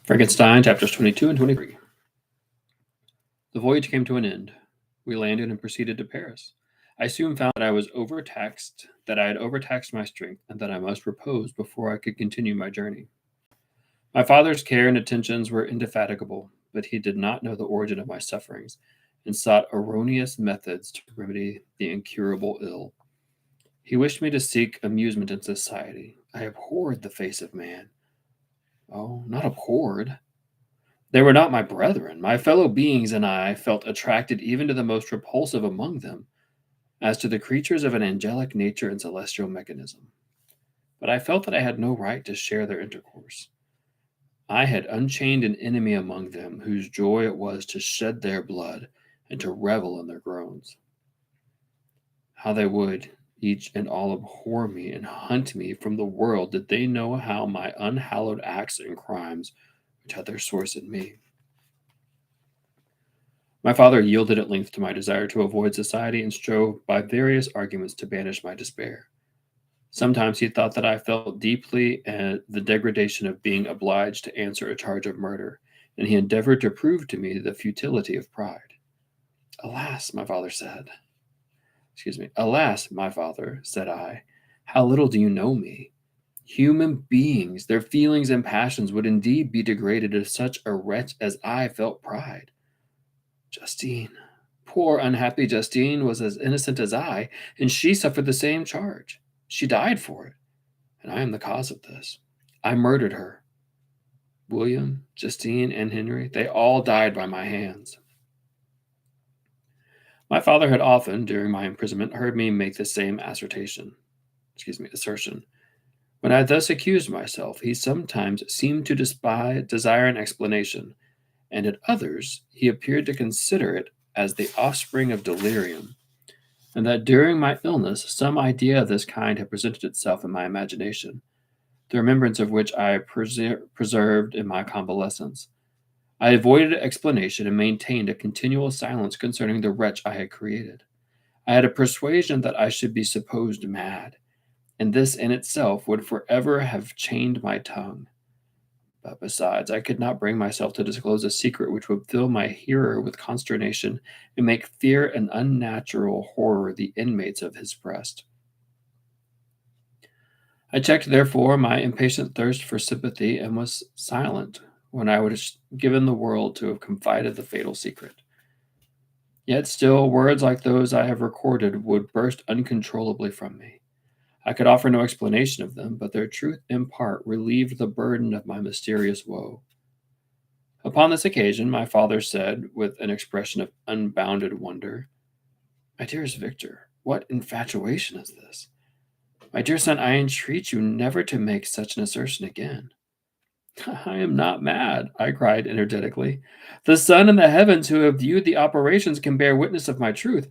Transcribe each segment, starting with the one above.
Frankenstein, chapters 22 and 23. The voyage came to an end. We landed and proceeded to Paris. I soon found that I had overtaxed my strength, and that I must repose before I could continue my journey. My father's care and attentions were indefatigable, but he did not know the origin of my sufferings, and sought erroneous methods to remedy the incurable ill. He wished me to seek amusement in society. I abhorred the face of man. Oh, not abhorred. They were not my brethren. My fellow beings and I felt attracted even to the most repulsive among them, as to the creatures of an angelic nature and celestial mechanism. But I felt that I had no right to share their intercourse. I had unchained an enemy among them, whose joy it was to shed their blood and to revel in their groans. How they would, each and all, abhor me and hunt me from the world, did they know how my unhallowed acts and crimes, which had their source in me. My father yielded at length to my desire to avoid society, and strove by various arguments to banish my despair. Sometimes he thought that I felt deeply the degradation of being obliged to answer a charge of murder, and he endeavored to prove to me the futility of pride. Alas, my father, said I, how little do you know me? Human beings, their feelings and passions would indeed be degraded if such a wretch as I felt pride. Justine, poor unhappy Justine, was as innocent as I, and she suffered the same charge. She died for it, and I am the cause of this. I murdered her. William, Justine, and Henry, they all died by my hands. My father had often, during my imprisonment, heard me make the same assertion. When I thus accused myself, he sometimes seemed to desire an explanation, and at others he appeared to consider it as the offspring of delirium, and that during my illness some idea of this kind had presented itself in my imagination, the remembrance of which I preserved in my convalescence. I avoided explanation and maintained a continual silence concerning the wretch I had created. I had a persuasion that I should be supposed mad, and this in itself would forever have chained my tongue. But besides, I could not bring myself to disclose a secret which would fill my hearer with consternation and make fear and unnatural horror the inmates of his breast. I checked, therefore, my impatient thirst for sympathy, and was silent when I would have given the world to have confided the fatal secret. Yet still, words like those I have recorded would burst uncontrollably from me. I could offer no explanation of them, but their truth in part relieved the burden of my mysterious woe. Upon this occasion, my father said, with an expression of unbounded wonder, "My dearest Victor, what infatuation is this? My dear son, I entreat you never to make such an assertion again." "I am not mad," I cried energetically. "The sun and the heavens who have viewed the operations can bear witness of my truth.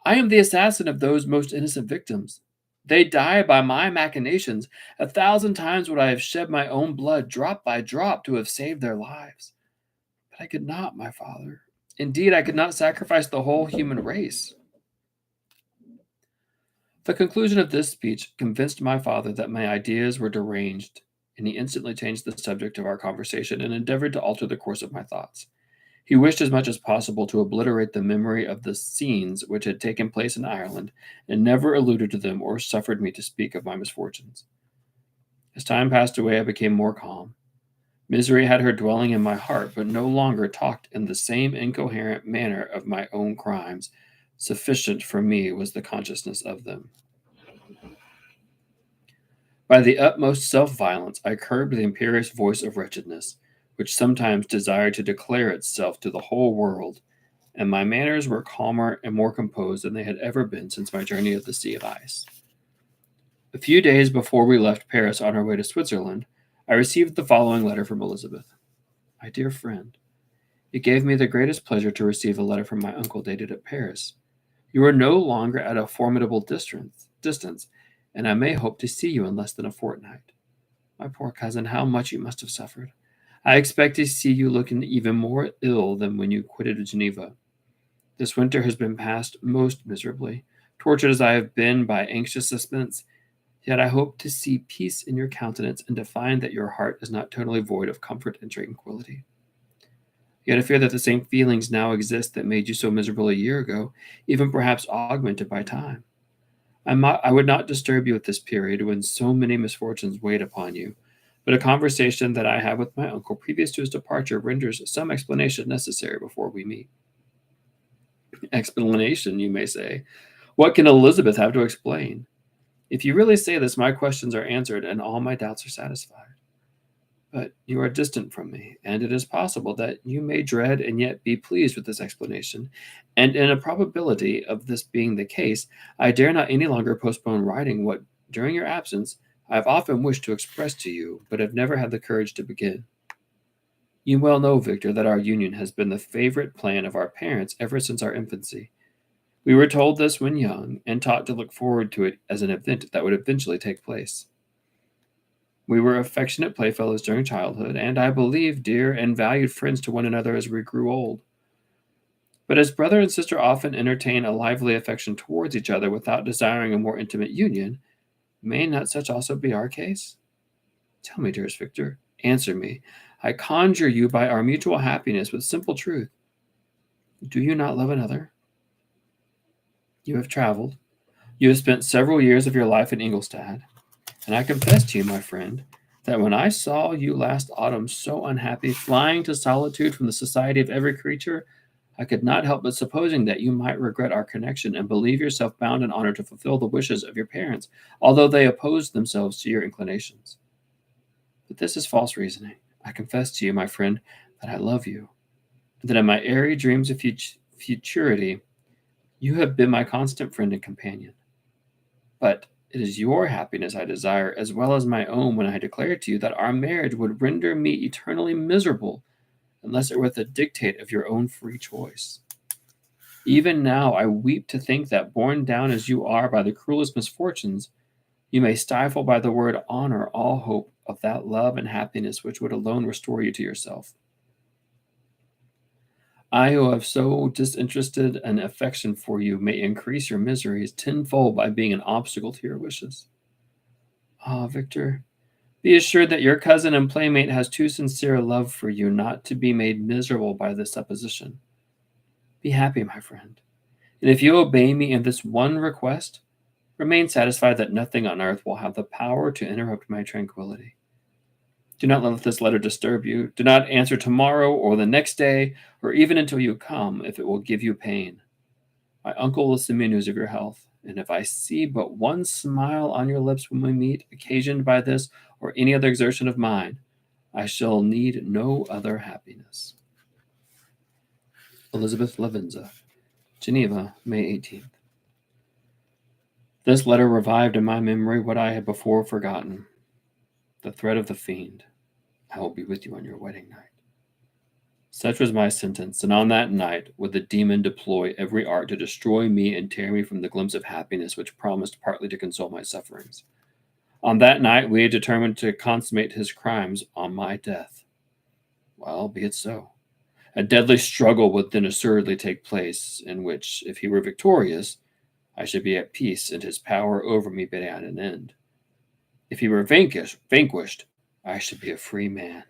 I am the assassin of those most innocent victims. They die by my machinations. 1,000 times would I have shed my own blood, drop by drop, to have saved their lives. But I could not, my father. Indeed, I could not sacrifice the whole human race." The conclusion of this speech convinced my father that my ideas were deranged, and he instantly changed the subject of our conversation and endeavored to alter the course of my thoughts. He wished as much as possible to obliterate the memory of the scenes which had taken place in Ireland, and never alluded to them or suffered me to speak of my misfortunes. As time passed away, I became more calm. Misery had her dwelling in my heart, but no longer talked in the same incoherent manner of my own crimes. Sufficient for me was the consciousness of them. By the utmost self-violence, I curbed the imperious voice of wretchedness, which sometimes desired to declare itself to the whole world, and my manners were calmer and more composed than they had ever been since my journey of the Sea of Ice. A few days before we left Paris on our way to Switzerland, I received the following letter from Elizabeth. "My dear friend, it gave me the greatest pleasure to receive a letter from my uncle dated at Paris. You are no longer at a formidable distance, and I may hope to see you in less than a fortnight. My poor cousin, how much you must have suffered! I expect to see you looking even more ill than when you quitted Geneva. This winter has been passed most miserably. Tortured as I have been by anxious suspense, Yet I hope to see peace in your countenance and to find that your heart is not totally void of comfort and tranquility. Yet I fear that the same feelings now exist that made you so miserable a year ago, even perhaps augmented by time. I would not disturb you at this period when so many misfortunes weighed upon you, but a conversation that I had with my uncle previous to his departure renders some explanation necessary before we meet. Explanation, you may say. What can Elizabeth have to explain? If you really say this, my questions are answered and all my doubts are satisfied. But you are distant from me, and it is possible that you may dread and yet be pleased with this explanation. And in a probability of this being the case, I dare not any longer postpone writing what, during your absence, I have often wished to express to you, but have never had the courage to begin. You well know, Victor, that our union has been the favorite plan of our parents ever since our infancy. We were told this when young, and taught to look forward to it as an event that would eventually take place. We were affectionate playfellows during childhood, and I believe dear and valued friends to one another as we grew old. But as brother and sister often entertain a lively affection towards each other without desiring a more intimate union, may not such also be our case? Tell me, dearest Victor, answer me. I conjure you by our mutual happiness with simple truth. Do you not love another? You have traveled. You have spent several years of your life in Ingolstadt. And I confess to you, my friend, that when I saw you last autumn so unhappy, flying to solitude from the society of every creature, I could not help but supposing that you might regret our connection and believe yourself bound in honor to fulfill the wishes of your parents, although they opposed themselves to your inclinations. But this is false reasoning. I confess to you, my friend, that I love you, and that in my airy dreams of futurity, you have been my constant friend and companion. But it is your happiness I desire, as well as my own, when I declare to you that our marriage would render me eternally miserable unless it were the dictate of your own free choice. Even now I weep to think that, borne down as you are by the cruelest misfortunes, you may stifle by the word honor all hope of that love and happiness which would alone restore you to yourself. I, who have so disinterested an affection for you, may increase your miseries tenfold by being an obstacle to your wishes. Ah, Victor, be assured that your cousin and playmate has too sincere a love for you not to be made miserable by this supposition. Be happy, my friend, and if you obey me in this one request, remain satisfied that nothing on earth will have the power to interrupt my tranquillity. Do not let this letter disturb you. Do not answer tomorrow or the next day, or even until you come, if it will give you pain. My uncle will send me news of your health, and if I see but one smile on your lips when we meet, occasioned by this or any other exertion of mine, I shall need no other happiness. Elizabeth Lavenza, Geneva, May 18th. This letter revived in my memory what I had before forgotten. The threat of the fiend. I will be with you on your wedding night. Such was my sentence, and on that night would the demon deploy every art to destroy me and tear me from the glimpse of happiness which promised partly to console my sufferings. On that night we had determined to consummate his crimes on my death. Well, be it so. A deadly struggle would then assuredly take place, in which, if he were victorious, I should be at peace, and his power over me be at an end. If he were vanquished, I should be a free man.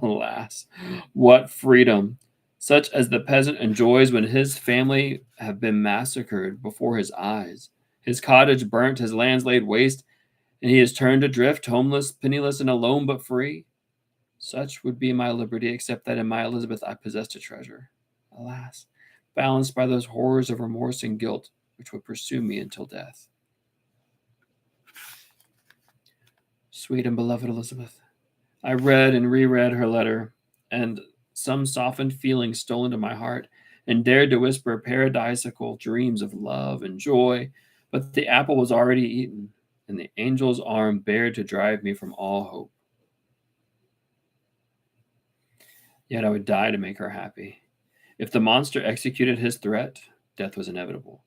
Alas, what freedom! Such as the peasant enjoys when his family have been massacred before his eyes, his cottage burnt, his lands laid waste, and he is turned adrift, homeless, penniless, and alone but free. Such would be my liberty, except that in my Elizabeth I possessed a treasure. Alas, balanced by those horrors of remorse and guilt which would pursue me until death. Sweet and beloved Elizabeth, I read and reread her letter, and some softened feelings stole into my heart and dared to whisper paradisiacal dreams of love and joy, but the apple was already eaten, and the angel's arm bared to drive me from all hope. Yet I would die to make her happy. If the monster executed his threat, death was inevitable.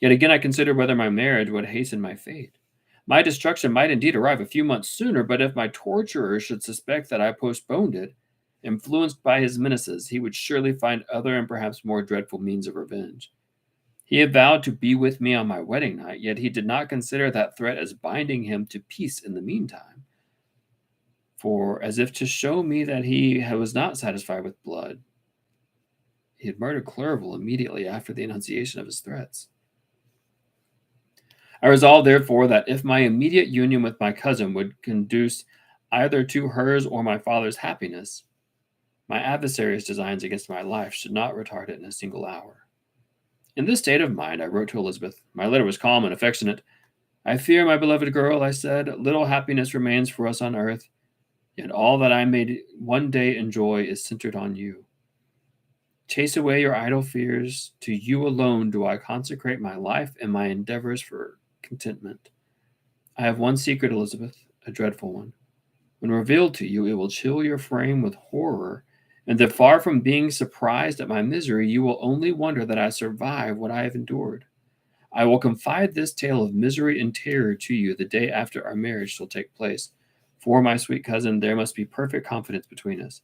Yet again I considered whether my marriage would hasten my fate. My destruction might indeed arrive a few months sooner, but if my torturer should suspect that I postponed it, influenced by his menaces, he would surely find other and perhaps more dreadful means of revenge. He had vowed to be with me on my wedding night, yet he did not consider that threat as binding him to peace in the meantime. For, as if to show me that he was not satisfied with blood, he had murdered Clerval immediately after the enunciation of his threats. I resolved, therefore, that if my immediate union with my cousin would conduce either to hers or my father's happiness, my adversary's designs against my life should not retard it in a single hour. In this state of mind, I wrote to Elizabeth. My letter was calm and affectionate. I fear, my beloved girl, I said, little happiness remains for us on earth, yet all that I may one day enjoy is centered on you. Chase away your idle fears. To you alone do I consecrate my life and my endeavors for contentment. I have one secret, Elizabeth, a dreadful one. When revealed to you, it will chill your frame with horror, and that far from being surprised at my misery, you will only wonder that I survive what I have endured. I will confide this tale of misery and terror to you the day after our marriage shall take place. For, my sweet cousin, there must be perfect confidence between us.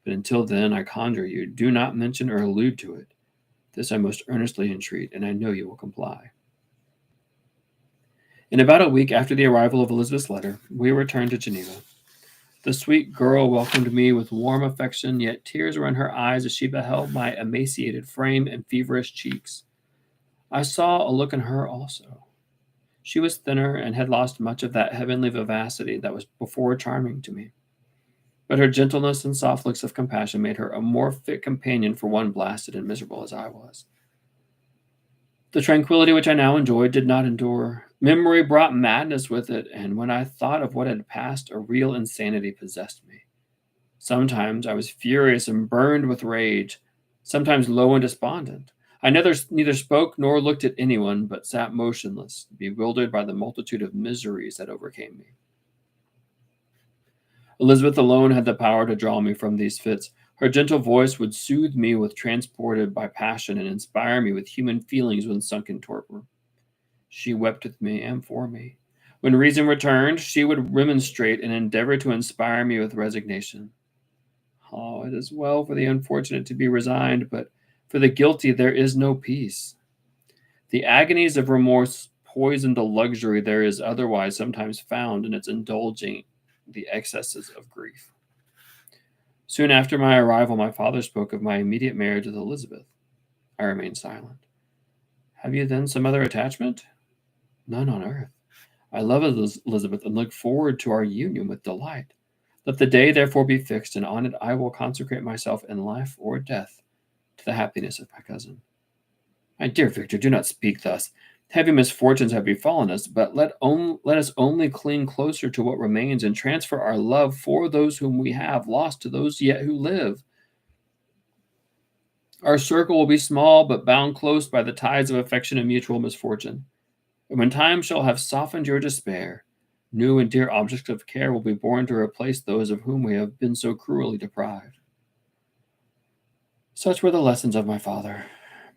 But until then, I conjure you, do not mention or allude to it. This I most earnestly entreat, and I know you will comply. In about a week after the arrival of Elizabeth's letter, we returned to Geneva. The sweet girl welcomed me with warm affection, yet tears were in her eyes as she beheld my emaciated frame and feverish cheeks. I saw a look in her also. She was thinner and had lost much of that heavenly vivacity that was before charming to me. But her gentleness and soft looks of compassion made her a more fit companion for one blasted and miserable as I was. The tranquillity which I now enjoyed did not endure. Memory brought madness with it, and when I thought of what had passed, a real insanity possessed me. Sometimes I was furious and burned with rage, sometimes low and despondent. I neither spoke nor looked at anyone, but sat motionless, bewildered by the multitude of miseries that overcame me. Elizabeth alone had the power to draw me from these fits. Her gentle voice would soothe me when transported by passion and inspire me with human feelings when sunk in torpor. She wept with me and for me. When reason returned, she would remonstrate and endeavor to inspire me with resignation. Oh, it is well for the unfortunate to be resigned, but for the guilty there is no peace. The agonies of remorse poison the luxury there is otherwise sometimes found in its indulging the excesses of grief. Soon after my arrival, my father spoke of my immediate marriage with Elizabeth. I remained silent. Have you then some other attachment? None on earth. I love Elizabeth and look forward to our union with delight. Let the day therefore be fixed, and on it I will consecrate myself in life or death to the happiness of my cousin. My dear Victor, do not speak thus. Heavy misfortunes have befallen us, but let us only cling closer to what remains and transfer our love for those whom we have lost to those yet who live. Our circle will be small, but bound close by the ties of affection and mutual misfortune. And when time shall have softened your despair, new and dear objects of care will be born to replace those of whom we have been so cruelly deprived. Such were the lessons of my father.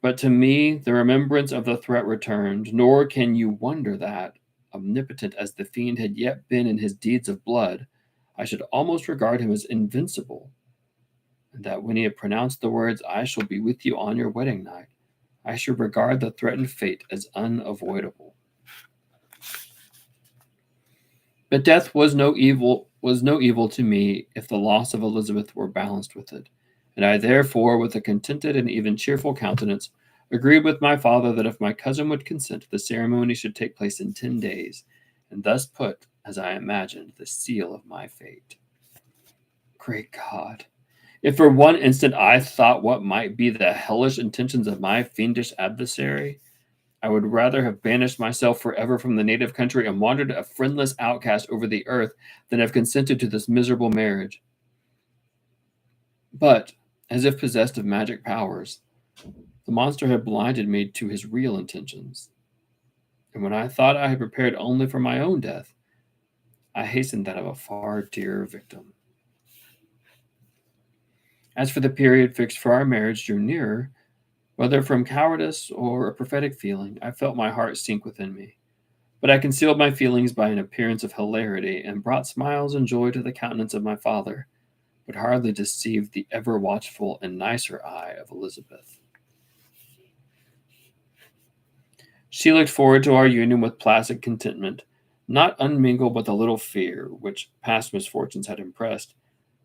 But to me, the remembrance of the threat returned, nor can you wonder that, omnipotent as the fiend had yet been in his deeds of blood, I should almost regard him as invincible, and that when he had pronounced the words, I shall be with you on your wedding night, I should regard the threatened fate as unavoidable. But death was no evil to me if the loss of Elizabeth were balanced with it, and I therefore, with a contented and even cheerful countenance, agreed with my father that if my cousin would consent, the ceremony should take place in 10 days, and thus put, as I imagined, the seal of my fate. Great God! If for one instant I thought what might be the hellish intentions of my fiendish adversary, I would rather have banished myself forever from the native country and wandered a friendless outcast over the earth than have consented to this miserable marriage. But, as if possessed of magic powers, the monster had blinded me to his real intentions. And when I thought I had prepared only for my own death, I hastened that of a far dearer victim. As for the period fixed for our marriage drew nearer, whether from cowardice or a prophetic feeling, I felt my heart sink within me. But I concealed my feelings by an appearance of hilarity, and brought smiles and joy to the countenance of my father, but hardly deceived the ever watchful and nicer eye of Elizabeth. She looked forward to our union with placid contentment, not unmingled with a little fear, which past misfortunes had impressed,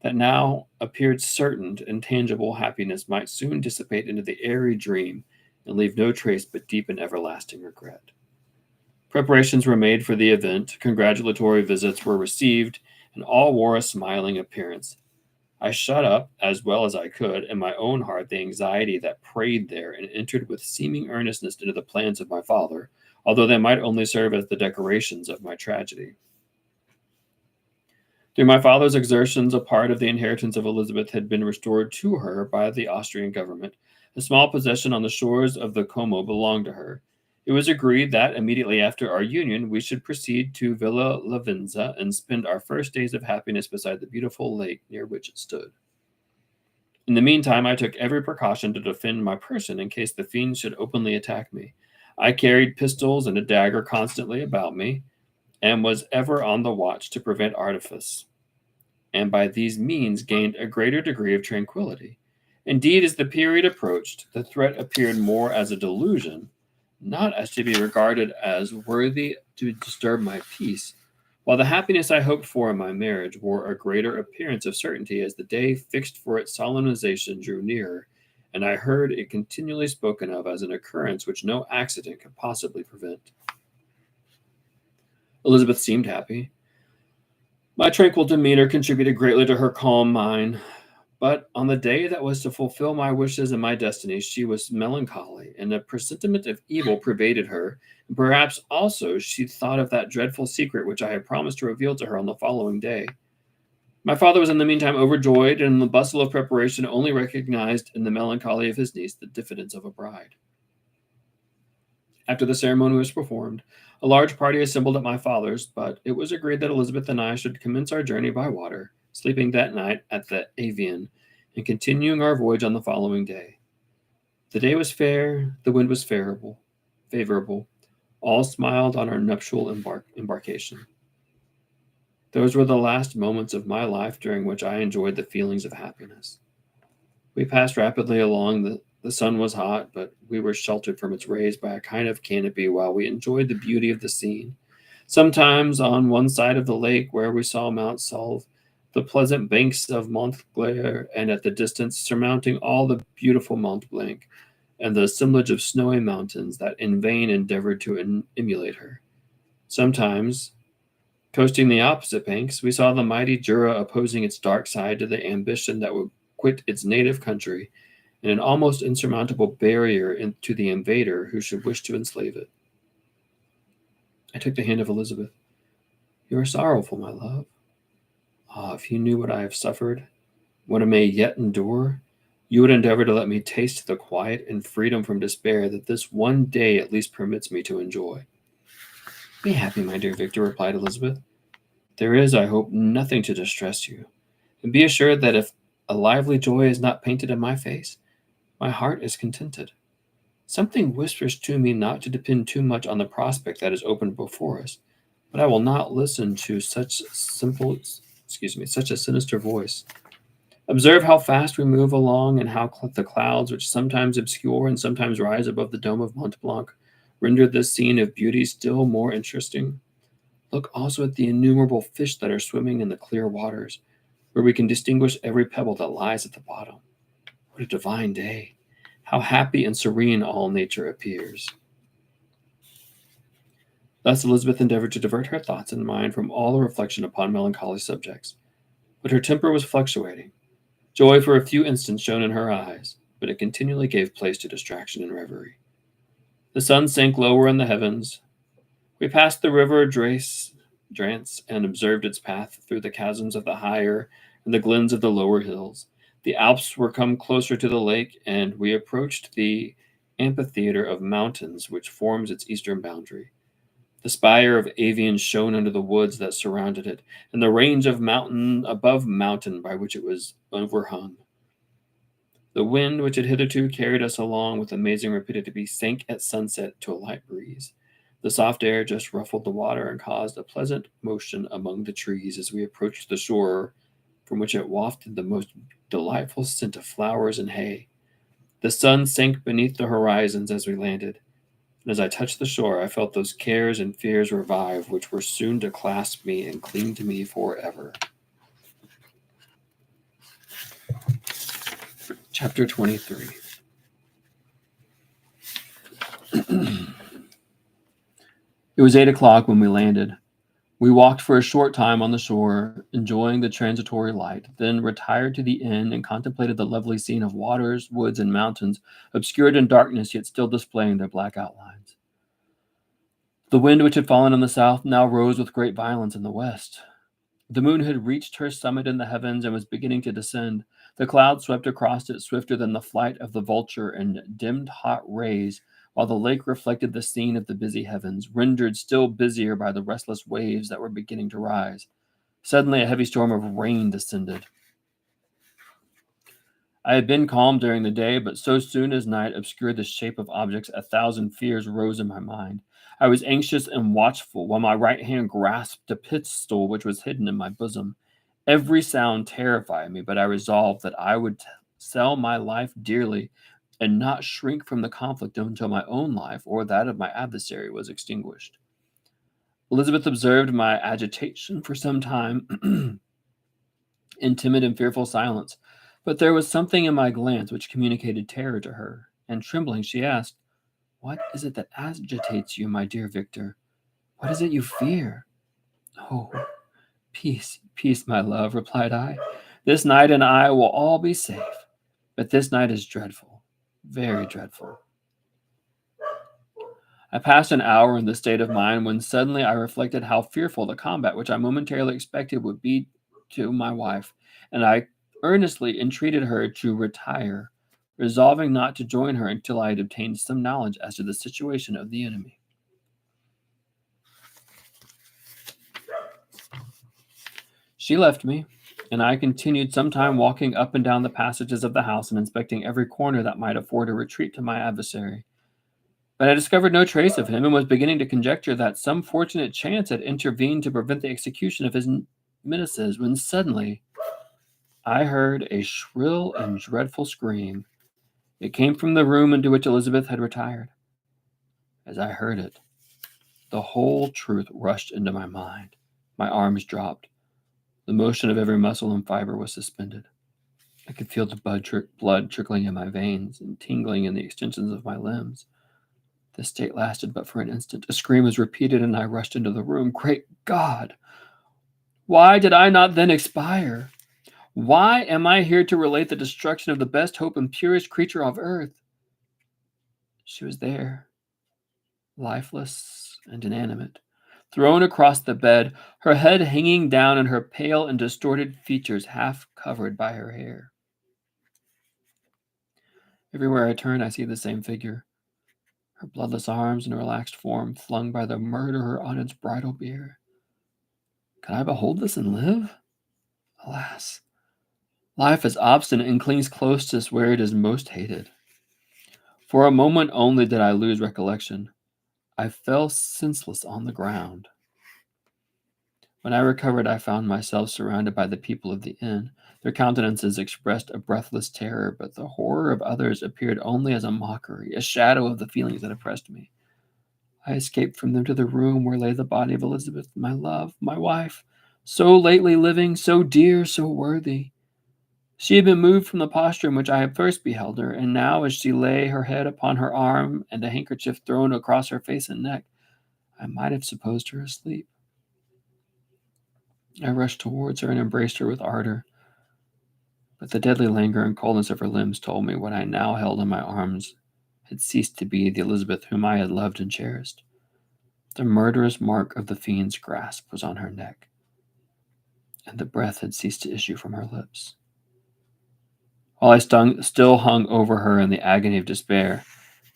that now appeared certain and tangible happiness might soon dissipate into the airy dream and leave no trace but deep and everlasting regret. Preparations were made for the event, congratulatory visits were received, and all wore a smiling appearance. I shut up, as well as I could, in my own heart the anxiety that preyed there, and entered with seeming earnestness into the plans of my father, although they might only serve as the decorations of my tragedy. Through my father's exertions, a part of the inheritance of Elizabeth had been restored to her by the Austrian government. A small possession on the shores of the Como belonged to her. It was agreed that immediately after our union we should proceed to Villa Lavenza and spend our first days of happiness beside the beautiful lake near which it stood. In the meantime, I took every precaution to defend my person in case the fiends should openly attack me. I carried pistols and a dagger constantly about me, and was ever on the watch to prevent artifice, and by these means gained a greater degree of tranquillity. Indeed, as the period approached, the threat appeared more as a delusion, not as to be regarded as worthy to disturb my peace, while the happiness I hoped for in my marriage wore a greater appearance of certainty as the day fixed for its solemnization drew nearer, and I heard it continually spoken of as an occurrence which no accident could possibly prevent. Elizabeth seemed happy. My tranquil demeanor contributed greatly to her calm mind, but on the day that was to fulfill my wishes and my destiny, she was melancholy, and a presentiment of evil pervaded her, and perhaps also she thought of that dreadful secret which I had promised to reveal to her on the following day. My father was in the meantime overjoyed, and in the bustle of preparation only recognized in the melancholy of his niece the diffidence of a bride. After the ceremony was performed, a large party assembled at my father's, but it was agreed that Elizabeth and I should commence our journey by water, sleeping that night at the Avian, and continuing our voyage on the following day. The day was fair, the wind was favorable. All smiled on our nuptial embarkation. Those were the last moments of my life during which I enjoyed the feelings of happiness. We passed rapidly along. The sun was hot, but we were sheltered from its rays by a kind of canopy while we enjoyed the beauty of the scene. Sometimes on one side of the lake, where we saw Mount Salve, the pleasant banks of Montclair, and at the distance, surmounting all, the beautiful Mont Blanc, and the assemblage of snowy mountains that in vain endeavored to emulate her. Sometimes, coasting the opposite banks, we saw the mighty Jura opposing its dark side to the ambition that would quit its native country, and an almost insurmountable barrier to the invader who should wish to enslave it. I took the hand of Elizabeth. You are sorrowful, my love. Ah, if you knew what I have suffered, what I may yet endure, you would endeavor to let me taste the quiet and freedom from despair that this one day at least permits me to enjoy. Be happy, my dear Victor, replied Elizabeth. There is, I hope, nothing to distress you, and be assured that if a lively joy is not painted in my face, my heart is contented. Something whispers to me not to depend too much on the prospect that is opened before us, but I will not listen to such a sinister voice. Observe how fast we move along, and how the clouds, which sometimes obscure and sometimes rise above the dome of Mont Blanc, render this scene of beauty still more interesting. Look also at the innumerable fish that are swimming in the clear waters, where we can distinguish every pebble that lies at the bottom. What a divine day! How happy and serene all nature appears. Thus Elizabeth endeavored to divert her thoughts and mind from all the reflection upon melancholy subjects. But her temper was fluctuating. Joy for a few instants shone in her eyes, but it continually gave place to distraction and reverie. The sun sank lower in the heavens. We passed the river Drance and observed its path through the chasms of the higher and the glens of the lower hills. The Alps were come closer to the lake, and we approached the amphitheater of mountains which forms its eastern boundary. The spire of Avian shone under the woods that surrounded it, and the range of mountain above mountain by which it was overhung. The wind, which had hitherto carried us along with amazing rapidity, sank at sunset to a light breeze. The soft air just ruffled the water and caused a pleasant motion among the trees as we approached the shore, from which it wafted the most delightful scent of flowers and hay. The sun sank beneath the horizons as we landed. And as I touched the shore, I felt those cares and fears revive, which were soon to clasp me and cling to me forever. Chapter 23. It was 8 o'clock when we landed. We walked for a short time on the shore, enjoying the transitory light, then retired to the inn and contemplated the lovely scene of waters, woods, and mountains, obscured in darkness yet still displaying their black outlines. The wind, which had fallen in the south, now rose with great violence in the west. The moon had reached her summit in the heavens and was beginning to descend. The clouds swept across it swifter than the flight of the vulture in dimmed hot rays, while the lake reflected the scene of the busy heavens, rendered still busier by the restless waves that were beginning to rise. Suddenly, a heavy storm of rain descended. I had been calm during the day, but so soon as night obscured the shape of objects, 1,000 fears rose in my mind. I was anxious and watchful, while my right hand grasped a pistol which was hidden in my bosom. Every sound terrified me, but I resolved that I would sell my life dearly and not shrink from the conflict until my own life or that of my adversary was extinguished. Elizabeth observed my agitation for some time in timid and fearful silence, but there was something in my glance which communicated terror to her, and trembling she asked, "What is it that agitates you, my dear Victor? What is it you fear?" "Oh, peace, peace, my love," replied I. "This night and I will all be safe, but this night is dreadful, very dreadful." I passed an hour in this state of mind when suddenly I reflected how fearful the combat which I momentarily expected would be to my wife, and I earnestly entreated her to retire, resolving not to join her until I had obtained some knowledge as to the situation of the enemy. She left me, and I continued some time walking up and down the passages of the house and inspecting every corner that might afford a retreat to my adversary. But I discovered no trace of him, and was beginning to conjecture that some fortunate chance had intervened to prevent the execution of his menaces, when suddenly I heard a shrill and dreadful scream. It came from the room into which Elizabeth had retired. As I heard it, the whole truth rushed into my mind. My arms dropped. The motion of every muscle and fiber was suspended. I could feel the blood trickling in my veins and tingling in the extensions of my limbs. This state lasted but for an instant. A scream was repeated, and I rushed into the room. Great God! Why did I not then expire? Why am I here to relate the destruction of the best hope and purest creature of earth? She was there, lifeless and inanimate, thrown across the bed, her head hanging down and her pale and distorted features half covered by her hair. Everywhere I turn, I see the same figure, her bloodless arms and relaxed form flung by the murderer on its bridal bier. Can I behold this and live? Alas, life is obstinate and clings close to us where it is most hated. For a moment only did I lose recollection. I fell senseless on the ground. When I recovered, I found myself surrounded by the people of the inn. Their countenances expressed a breathless terror, but the horror of others appeared only as a mockery, a shadow of the feelings that oppressed me. I escaped from them to the room where lay the body of Elizabeth, my love, my wife, so lately living, so dear, so worthy. She had been moved from the posture in which I had first beheld her, and now, as she lay, her head upon her arm and a handkerchief thrown across her face and neck, I might have supposed her asleep. I rushed towards her and embraced her with ardor, but the deadly languor and coldness of her limbs told me what I now held in my arms had ceased to be the Elizabeth whom I had loved and cherished. The murderous mark of the fiend's grasp was on her neck, and the breath had ceased to issue from her lips. While I still hung over her in the agony of despair,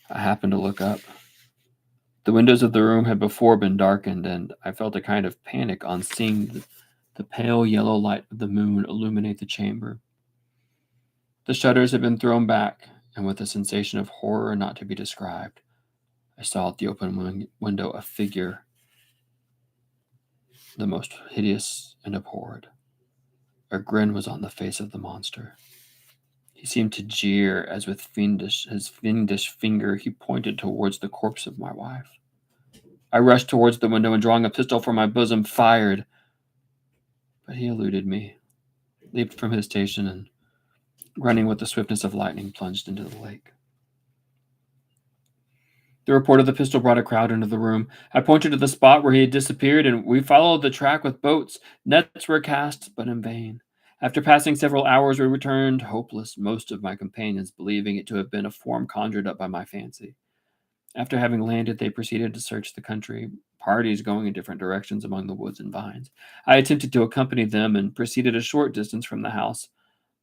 I happened to look up. The windows of the room had before been darkened, and I felt a kind of panic on seeing the pale yellow light of the moon illuminate the chamber. The shutters had been thrown back, and with a sensation of horror not to be described, I saw at the open window a figure, the most hideous and abhorred. A grin was on the face of the monster. He seemed to jeer as with his fiendish finger he pointed towards the corpse of my wife. I rushed towards the window and, drawing a pistol from my bosom, fired. But he eluded me, leaped from his station, and, running with the swiftness of lightning, plunged into the lake. The report of the pistol brought a crowd into the room. I pointed to the spot where he had disappeared, and we followed the track with boats. Nets were cast, but in vain. After passing several hours, we returned, hopeless, most of my companions believing it to have been a form conjured up by my fancy. After having landed, they proceeded to search the country, parties going in different directions among the woods and vines. I attempted to accompany them and proceeded a short distance from the house,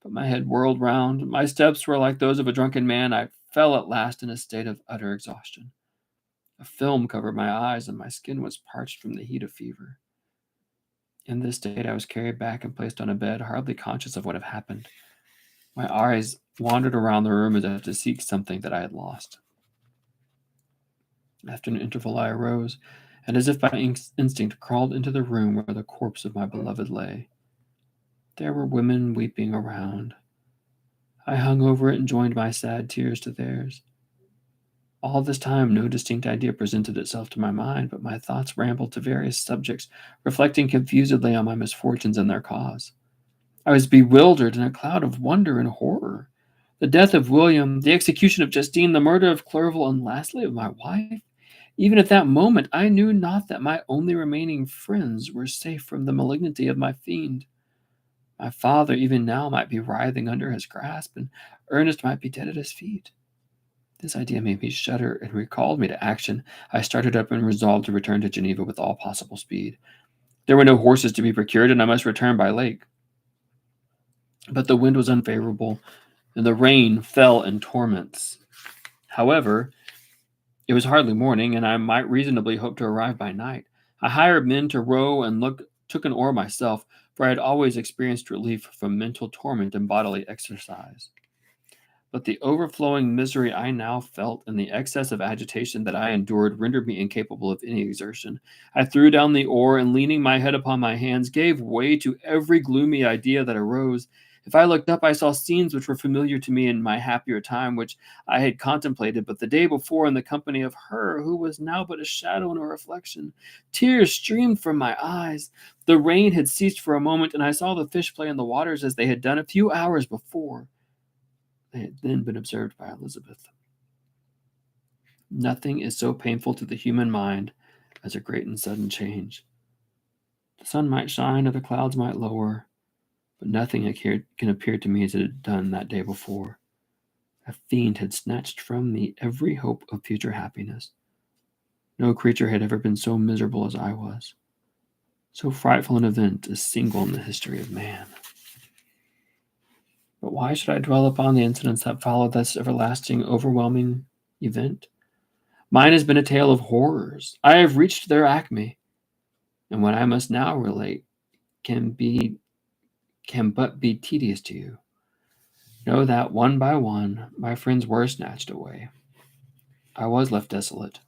but my head whirled round. My steps were like those of a drunken man. I fell at last in a state of utter exhaustion. A film covered my eyes, and my skin was parched from the heat of fever. In this state, I was carried back and placed on a bed, hardly conscious of what had happened. My eyes wandered around the room as if to seek something that I had lost. After an interval, I arose, and as if by instinct crawled into the room where the corpse of my beloved lay. There were women weeping around. I hung over it and joined my sad tears to theirs. All this time, no distinct idea presented itself to my mind, but my thoughts rambled to various subjects, reflecting confusedly on my misfortunes and their cause. I was bewildered in a cloud of wonder and horror. The death of William, the execution of Justine, the murder of Clerval, and lastly of my wife. Even at that moment, I knew not that my only remaining friends were safe from the malignity of my fiend. My father even now might be writhing under his grasp, and Ernest might be dead at his feet. This idea made me shudder and recalled me to action. I started up and resolved to return to Geneva with all possible speed. There were no horses to be procured, and I must return by lake. But the wind was unfavorable, and the rain fell in torrents. However, it was hardly morning, and I might reasonably hope to arrive by night. I hired men to row and took an oar myself, for I had always experienced relief from mental torment and bodily exercise. But the overflowing misery I now felt and the excess of agitation that I endured rendered me incapable of any exertion. I threw down the oar and, leaning my head upon my hands, gave way to every gloomy idea that arose. If I looked up, I saw scenes which were familiar to me in my happier time, which I had contemplated but the day before in the company of her who was now but a shadow and a reflection. Tears streamed from my eyes. The rain had ceased for a moment, and I saw the fish play in the waters as they had done a few hours before. They had then been observed by Elizabeth. Nothing is so painful to the human mind as a great and sudden change. The sun might shine or the clouds might lower, but nothing can appear to me as it had done that day before. A fiend had snatched from me every hope of future happiness. No creature had ever been so miserable as I was. So frightful an event is single in the history of man. But why should I dwell upon the incidents that followed this everlasting, overwhelming event? Mine has been a tale of horrors. I have reached their acme, and what I must now relate can but be tedious to you. Know that one by one my friends were snatched away. I was left desolate.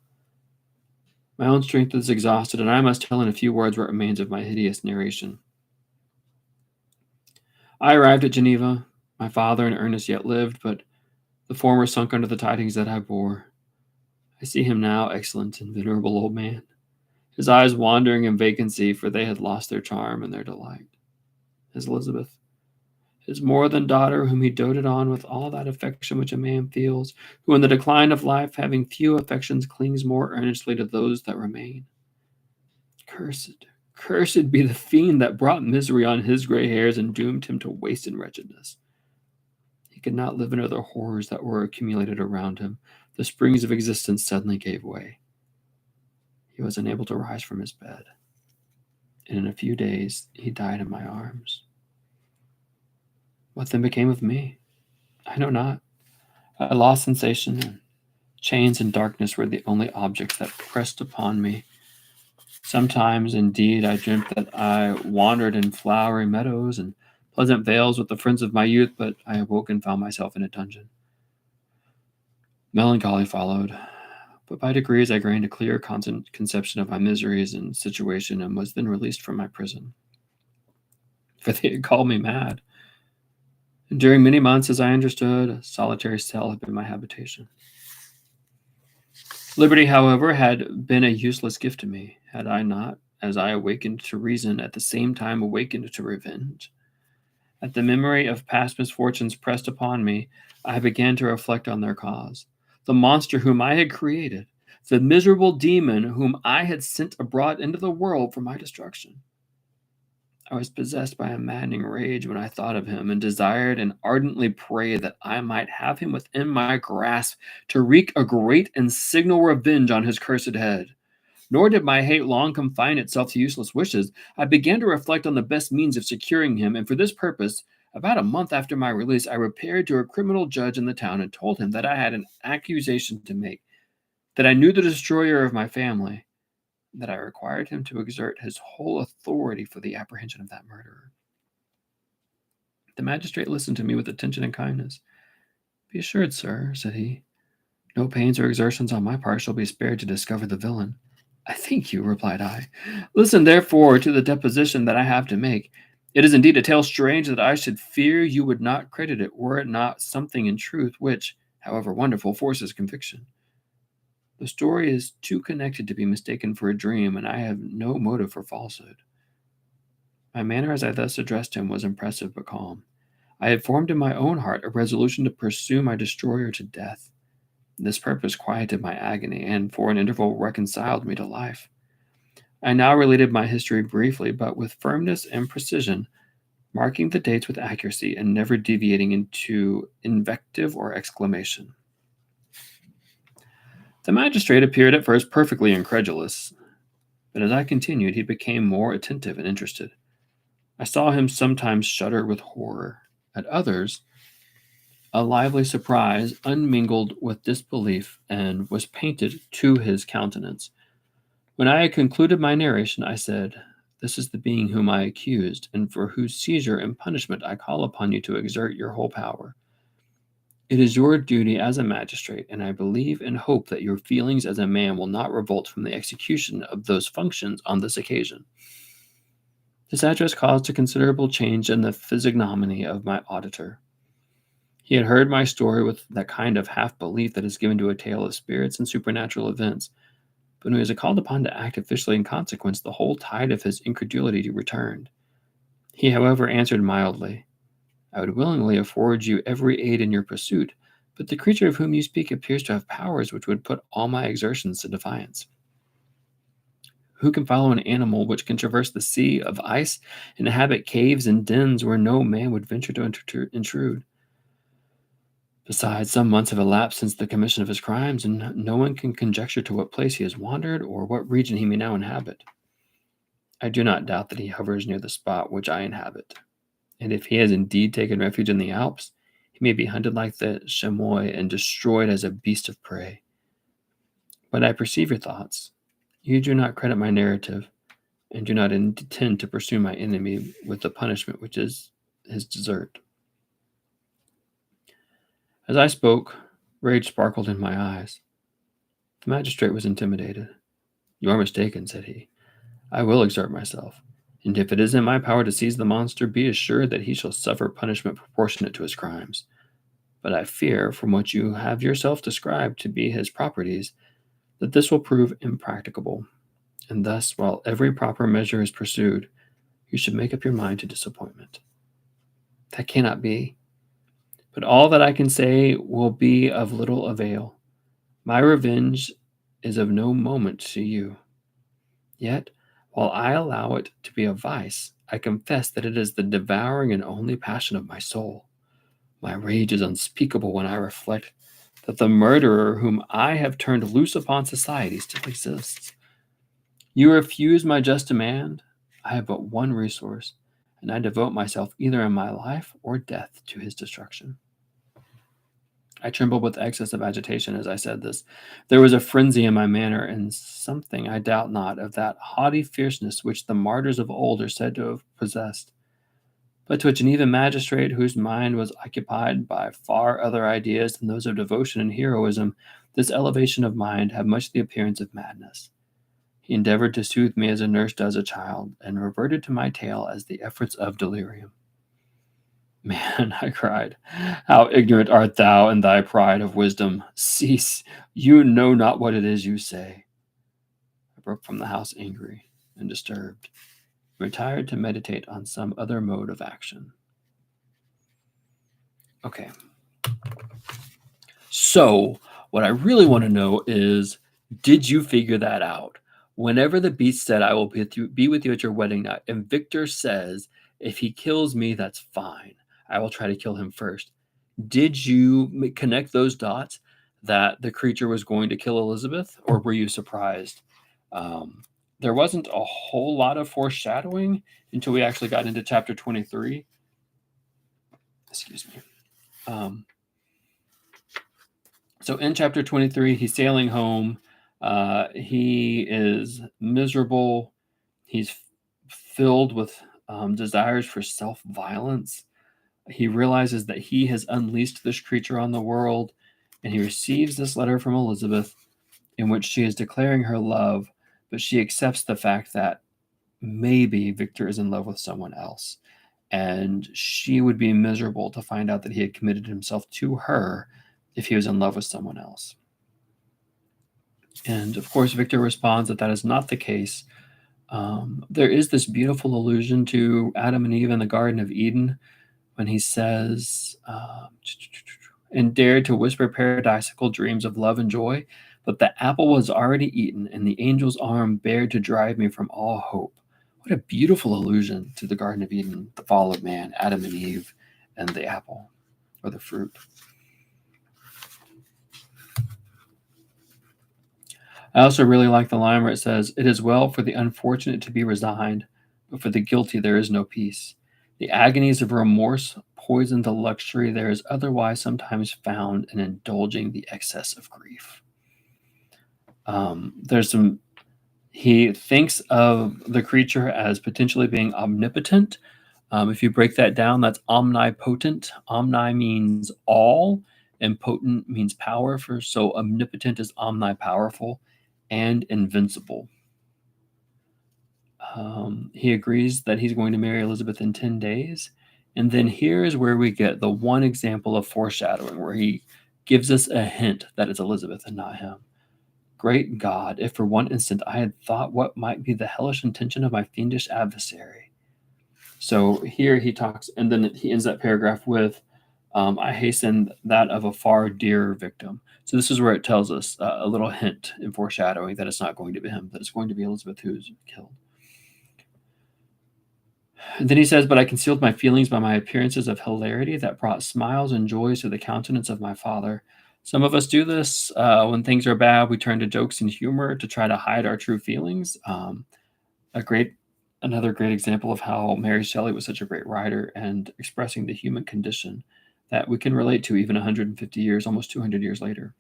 My own strength is exhausted, and I must tell in a few words what remains of my hideous narration. I arrived at Geneva. My father and Ernest yet lived, but the former sunk under the tidings that I bore. I see him now, excellent and venerable old man, his eyes wandering in vacancy, for they had lost their charm and their delight. His Elizabeth, his more than daughter, whom he doted on with all that affection which a man feels, who in the decline of life, having few affections, clings more earnestly to those that remain. Cursed be the fiend that brought misery on his gray hairs and doomed him to waste and wretchedness. He could not live under the horrors that were accumulated around him. The springs of existence suddenly gave way. He was unable to rise from his bed, and in a few days he died in my arms. What then became of me? I know not. I lost sensation, and chains and darkness were the only objects that pressed upon me. Sometimes, indeed, I dreamt that I wandered in flowery meadows and pleasant vales with the friends of my youth, but I awoke and found myself in a dungeon. Melancholy followed, but by degrees I gained a clear conception of my miseries and situation, and was then released from my prison. For they had called me mad. During many months, as I understood, a solitary cell had been my habitation. Liberty, however, had been a useless gift to me, had I not, as I awakened to reason, at the same time awakened to revenge. At the memory of past misfortunes pressed upon me, I began to reflect on their cause. The monster whom I had created, the miserable demon whom I had sent abroad into the world for my destruction. I was possessed by a maddening rage when I thought of him, and desired and ardently prayed that I might have him within my grasp to wreak a great and signal revenge on his cursed head. Nor did my hate long confine itself to useless wishes. I began to reflect on the best means of securing him, and for this purpose, about a month after my release, I repaired to a criminal judge in the town and told him that I had an accusation to make, that I knew the destroyer of my family, that I required him to exert his whole authority for the apprehension of that murderer. The magistrate listened to me with attention and kindness. "Be assured, sir," said he, "no pains or exertions on my part shall be spared to discover the villain." "I thank you," replied I. "Listen, therefore, to the deposition that I have to make. It is indeed a tale strange that I should fear you would not credit it, were it not something in truth which, however wonderful, forces conviction. The story is too connected to be mistaken for a dream, and I have no motive for falsehood." My manner as I thus addressed him was impressive but calm. I had formed in my own heart a resolution to pursue my destroyer to death. This purpose quieted my agony, and for an interval reconciled me to life. I now related my history briefly, but with firmness and precision, marking the dates with accuracy and never deviating into invective or exclamation. The magistrate appeared at first perfectly incredulous, but as I continued, he became more attentive and interested. I saw him sometimes shudder with horror, at others, a lively surprise unmingled with disbelief and was painted to his countenance. When I had concluded my narration, I said, "This is the being whom I accused, and for whose seizure and punishment I call upon you to exert your whole power. It is your duty as a magistrate, and I believe and hope that your feelings as a man will not revolt from the execution of those functions on this occasion." This address caused a considerable change in the physiognomy of my auditor. He had heard my story with that kind of half belief that is given to a tale of spirits and supernatural events, but when he was called upon to act officially in consequence, the whole tide of his incredulity returned. He, however, answered mildly, "I would willingly afford you every aid in your pursuit, but the creature of whom you speak appears to have powers which would put all my exertions to defiance. Who can follow an animal which can traverse the sea of ice, inhabit caves and dens where no man would venture to intrude? Besides, some months have elapsed since the commission of his crimes, and no one can conjecture to what place he has wandered or what region he may now inhabit. I do not doubt that he hovers near the spot which I inhabit, and if he has indeed taken refuge in the Alps, he may be hunted like the chamois and destroyed as a beast of prey. But I perceive your thoughts. You do not credit my narrative, and do not intend to pursue my enemy with the punishment which is his desert." As I spoke, rage sparkled in my eyes. The magistrate was intimidated. "You are mistaken," said he. "I will exert myself, and if it is in my power to seize the monster, be assured that he shall suffer punishment proportionate to his crimes. But I fear, from what you have yourself described to be his properties, that this will prove impracticable, and thus, while every proper measure is pursued, you should make up your mind to disappointment." "That cannot be. But all that I can say will be of little avail. My revenge is of no moment to you. Yet, while I allow it to be a vice, I confess that it is the devouring and only passion of my soul. My rage is unspeakable when I reflect that the murderer whom I have turned loose upon society still exists. You refuse my just demand. I have but one resource, and I devote myself either in my life or death to his destruction." I trembled with excess of agitation as I said this. There was a frenzy in my manner, and something, I doubt not, of that haughty fierceness which the martyrs of old are said to have possessed. But to a Geneva magistrate whose mind was occupied by far other ideas than those of devotion and heroism, this elevation of mind had much the appearance of madness. He endeavored to soothe me as a nurse does a child, and reverted to my tale as the efforts of delirium. Man, I cried, how ignorant art thou in thy pride of wisdom! Cease, you know not what it is you say. I broke from the house angry and disturbed, retired to meditate on some other mode of action. Okay. So, what I really want to know is, did you figure that out? Whenever the beast said, I will be with you at your wedding night, and Victor says, if he kills me, that's fine. I will try to kill him first. Did you connect those dots that the creature was going to kill Elizabeth, or were you surprised? There wasn't a whole lot of foreshadowing until we actually got into chapter 23. Excuse me. So in chapter 23, he's sailing home. He is miserable. He's filled with desires for self-violence. He realizes that he has unleashed this creature on the world, and he receives this letter from Elizabeth in which she is declaring her love, but she accepts the fact that maybe Victor is in love with someone else. And she would be miserable to find out that he had committed himself to her if he was in love with someone else. And of course, Victor responds that that is not the case. There is this beautiful allusion to Adam and Eve in the Garden of Eden when he says, and dared to whisper paradisiacal dreams of love and joy, but the apple was already eaten, and the angel's arm bared to drive me from all hope. What a beautiful allusion to the Garden of Eden, the fall of man, Adam and Eve, and the apple, or the fruit. I also really like the line where it says, it is well for the unfortunate to be resigned, but for the guilty there is no peace. The agonies of remorse poison the luxury there is otherwise sometimes found in indulging the excess of grief. He thinks of the creature as potentially being omnipotent. If you break that down, that's omnipotent. Omni means all, and potent means power. So omnipotent is omnipowerful and invincible. He agrees that he's going to marry Elizabeth in 10 days. And then here is where we get the one example of foreshadowing where he gives us a hint that it's Elizabeth and not him. Great God, if for one instant I had thought what might be the hellish intention of my fiendish adversary. So here he talks, and then he ends that paragraph with, I hasten that of a far dearer victim. So this is where it tells us a little hint in foreshadowing that it's not going to be him, that it's going to be Elizabeth who's killed. And then he says, but I concealed my feelings by my appearances of hilarity that brought smiles and joys to the countenance of my father. Some of us do this when things are bad. We turn to jokes and humor to try to hide our true feelings. Another great example of how Mary Shelley was such a great writer and expressing the human condition that we can relate to even 150 years, almost 200 years later.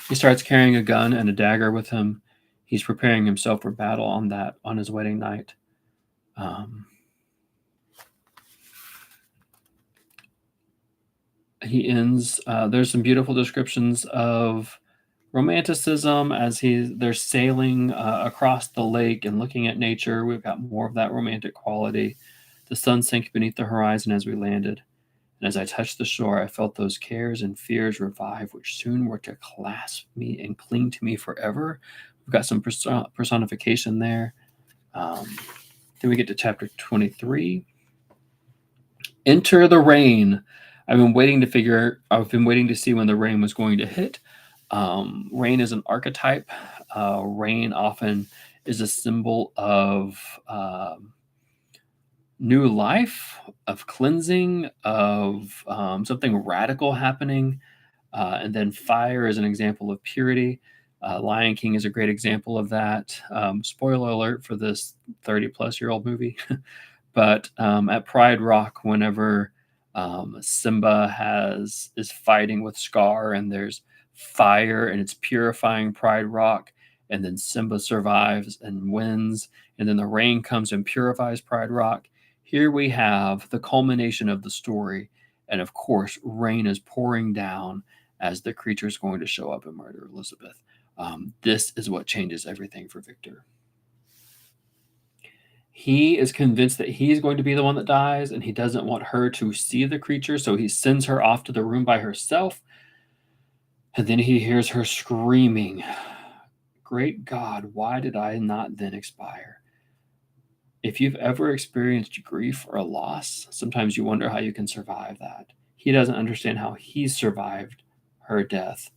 He starts carrying a gun and a dagger with him. He's preparing himself for battle on his wedding night. He ends. There's some beautiful descriptions of romanticism as they're sailing across the lake and looking at nature. We've got more of that romantic quality. The sun sank beneath the horizon as we landed, and as I touched the shore, I felt those cares and fears revive, which soon were to clasp me and cling to me forever. We've got some personification there. Then we get to chapter 23. Enter the rain. I've been waiting to see when the rain was going to hit. Rain is an archetype. Rain often is a symbol of new life, of cleansing, of something radical happening. And then fire is an example of purity. Lion King is a great example of that. Spoiler alert for this 30-plus-year-old movie. But at Pride Rock, whenever Simba is fighting with Scar, and there's fire, and it's purifying Pride Rock, and then Simba survives and wins, and then the rain comes and purifies Pride Rock. Here we have the culmination of the story, and of course, rain is pouring down as the creature is going to show up and murder Elizabeth. This is what changes everything for Victor. He is convinced that he's going to be the one that dies, and he doesn't want her to see the creature, so he sends her off to the room by herself. And then he hears her screaming, "Great God, why did I not then expire?" If you've ever experienced grief or a loss, sometimes you wonder how you can survive that. He doesn't understand how he survived her death.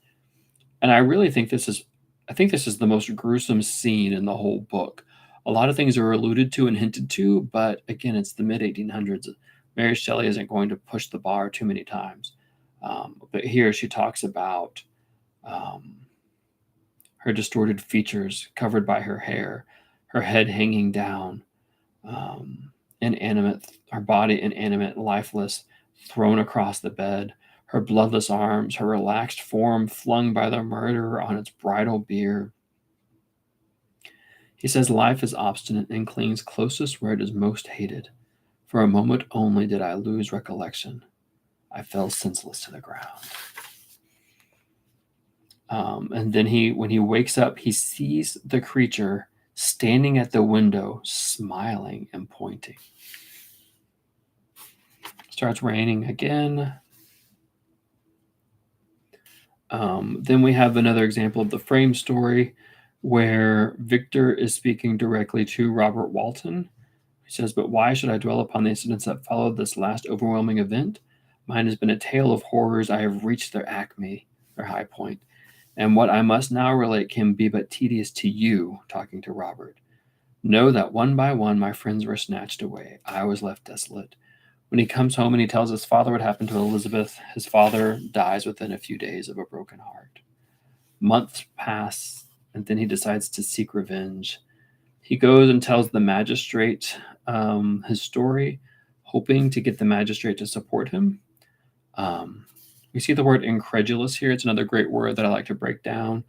And I really think this is the most gruesome scene in the whole book. A lot of things are alluded to and hinted to, but again, it's the mid 1800s. Mary Shelley isn't going to push the bar too many times. But here she talks about um, her distorted features covered by her hair, her head hanging down, inanimate, her body inanimate, lifeless, thrown across the bed, her bloodless arms, her relaxed form flung by the murderer on its bridal bier. He says life is obstinate and clings closest where it is most hated. For a moment only did I lose recollection. I fell senseless to the ground. And then when he wakes up, he sees the creature standing at the window, smiling and pointing. Starts raining again. Then we have another example of the frame story where Victor is speaking directly to Robert Walton. He says, "But why should I dwell upon the incidents that followed this last overwhelming event? Mine has been a tale of horrors. I have reached their acme, their high point. And what I must now relate can be but tedious to you," talking to Robert. "Know that one by one my friends were snatched away. I was left desolate. When he comes home and he tells his father what happened to Elizabeth, his father dies within a few days of a broken heart. Months pass, and then he decides to seek revenge. He goes and tells the magistrate his story, hoping to get the magistrate to support him. We see the word incredulous here. It's another great word that I like to break down.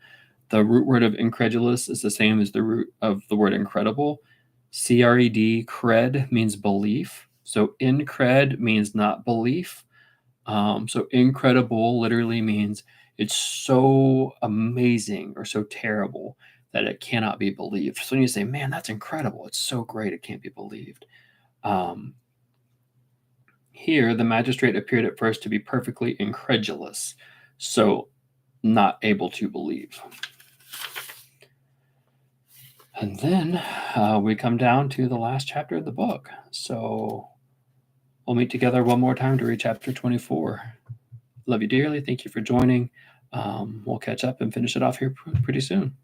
The root word of incredulous is the same as the root of the word incredible. CRED, cred, means belief. So incred means not belief. So incredible literally means it's so amazing or so terrible that it cannot be believed. So when you say, "Man, that's incredible. It's so great. It can't be believed." Um, Here, the magistrate appeared at first to be perfectly incredulous, so not able to believe. And then we come down to the last chapter of the book. So we'll meet together one more time to read chapter 24. Love you dearly. Thank you for joining. We'll catch up and finish it off here pretty soon.